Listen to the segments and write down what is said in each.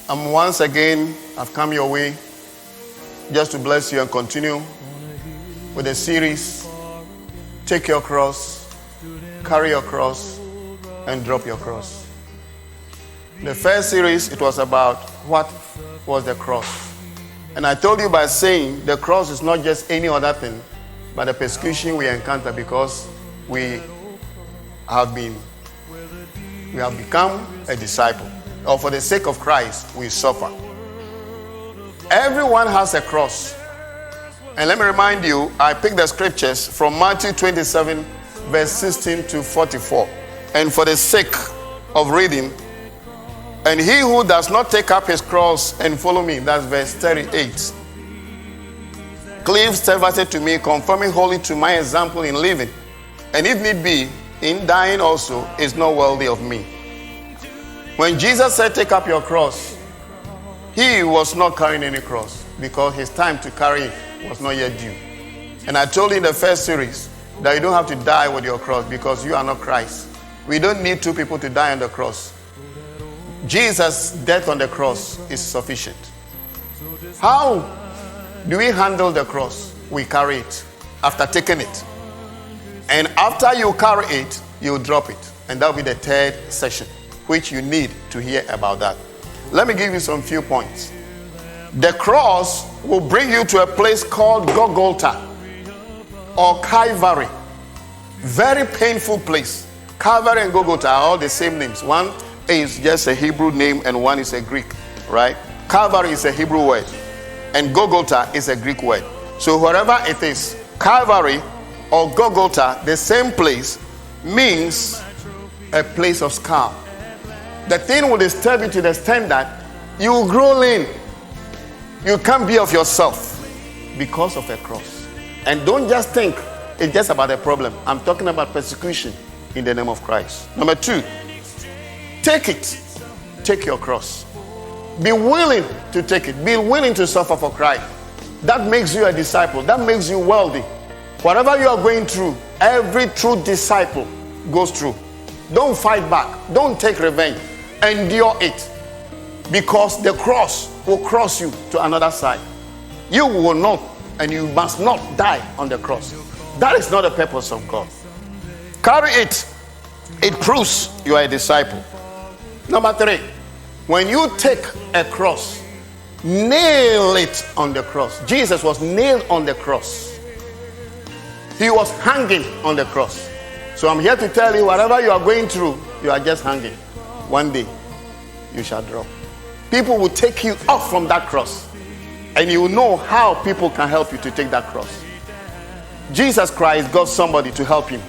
Once again, I've come your way just to bless you and continue with the series, Take Your Cross, Carry Your Cross, and Drop Your Cross. The first series, it was about what was the cross. And I told you by saying the cross is not just any other thing, but the persecution we encounter because we have become a disciple. Or for the sake of Christ, we suffer. Everyone has a cross. And let me remind you, I picked the scriptures from Matthew 27, verse 16 to 44. And for the sake of reading, and he who does not take up his cross and follow me, that's verse 38. Cleave steadfastly to me, conforming wholly to my example in living, and if need be, in dying also, is not worthy of me. When Jesus said, take up your cross, he was not carrying any cross because his time to carry it was not yet due. And I told you in the first series that you don't have to die with your cross because you are not Christ. We don't need two people to die on the cross. Jesus' death on the cross is sufficient. How do we handle the cross? We carry it after taking it. And after you carry it, you drop it. And that will be the third session, which you need to hear about that. Let me give you some few points. The cross will bring you to a place called Golgotha or Calvary. Very painful place. Calvary and Golgotha are all the same names. One is just a Hebrew name and one is a Greek, right? Calvary is a Hebrew word and Golgotha is a Greek word. So wherever it is, Calvary or Golgotha, the same place, means a place of scar. The thing will disturb you to the extent that you will grow lean. You can't be of yourself because of a cross. And don't just think it's just about a problem. I'm talking about persecution in the name of Christ. Number two, take it. Take your cross. Be willing to take it. Be willing to suffer for Christ. That makes you a disciple. That makes you wealthy. Whatever you are going through, every true disciple goes through. Don't fight back. Don't take revenge. Endure it. Because the cross will cross you to another side. You will not and you must not die on the cross. That is not the purpose of God. Carry it. It proves you are a disciple. Number three, when you take a cross, nail it on the cross. Jesus was nailed on the cross. He was hanging on the cross. So I'm here to tell you, whatever you are going through, you are just hanging. One day, you shall drop. People will take you off from that cross. And you will know how people can help you to take that cross. Jesus Christ got somebody to help him.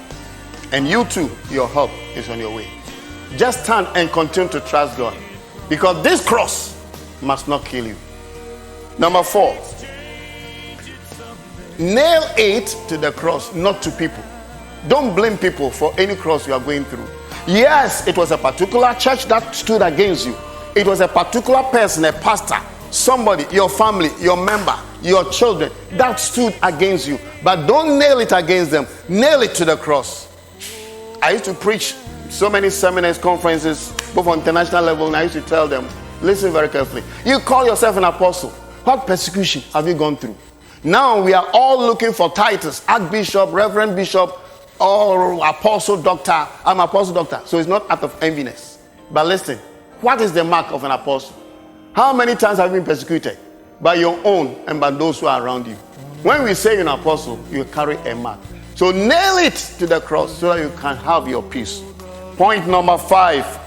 And you too, your help is on your way. Just stand and continue to trust God. Because this cross must not kill you. Number four, nail it to the cross, not to people. Don't blame people for any cross you are going through. Yes, it was a particular church that stood against you. It was a particular person, a pastor, somebody, your family, your member, your children that stood against you. But don't nail it against them. Nail it to the cross. I used to preach so many seminars, conferences, both on international level, and I used to tell them, listen very carefully. You call yourself an apostle. What persecution have you gone through? Now we are all looking for titles, Archbishop, Reverend Bishop, or Apostle Doctor. I'm Apostle Doctor. So it's not out of enviness. But listen, what is the mark of an apostle? How many times have you been persecuted? By your own and by those who are around you. When we say you're an apostle, you carry a mark. So nail it to the cross so that you can have your peace. Point number 5.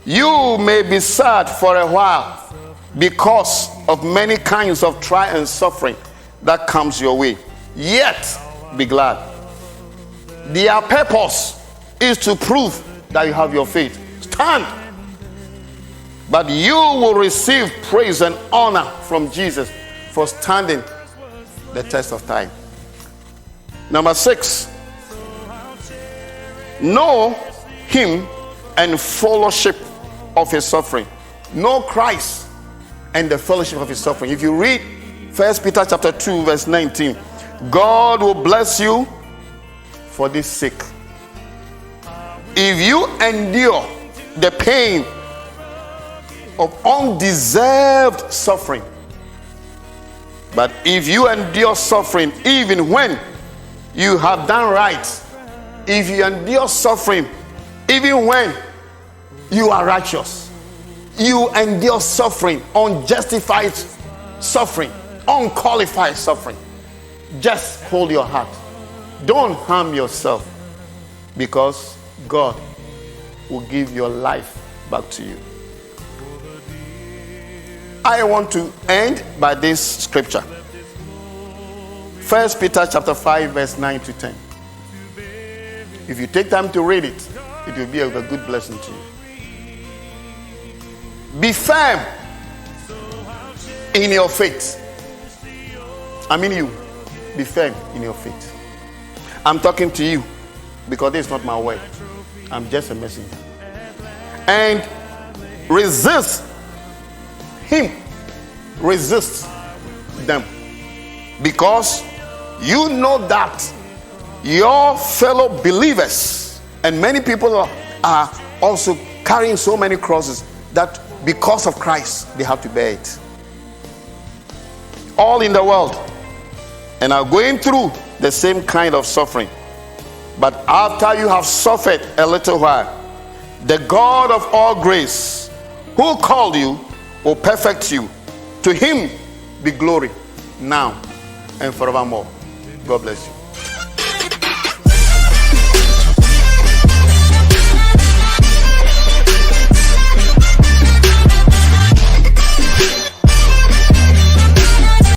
You may be sad for a while because of many kinds of trial and suffering that comes your way. Yet, be glad. Their purpose is to prove that you have your faith. Stand. But you will receive praise and honor from Jesus for standing the test of time. Number 6. Know him and fellowship of his suffering. Know Christ and the fellowship of his suffering. If you read 1 Peter chapter 2 verse 19, God will bless you for this sake. If you endure the pain of undeserved suffering. But if you endure suffering, even when you have done right, if you endure suffering, even when you are righteous, you endure suffering, unjustified suffering, unqualified suffering, just hold your heart. Don't harm yourself, because God will give your life back to you. I want to end by this scripture. 1 Peter chapter 5 verse 9 to 10. If you take time to read it, it will be a good blessing to you. Be firm in your faith. I mean you. Be firm in your faith. I'm talking to you because this is not my word. I'm just a messenger. And resist him. Resist them. Because you know that your fellow believers, and many people are also carrying so many crosses, that because of Christ they have to bear it. All in the world and are going through the same kind of suffering. But after you have suffered a little while, the God of all grace, who called you, will perfect you. To him be glory now and forevermore. God bless you.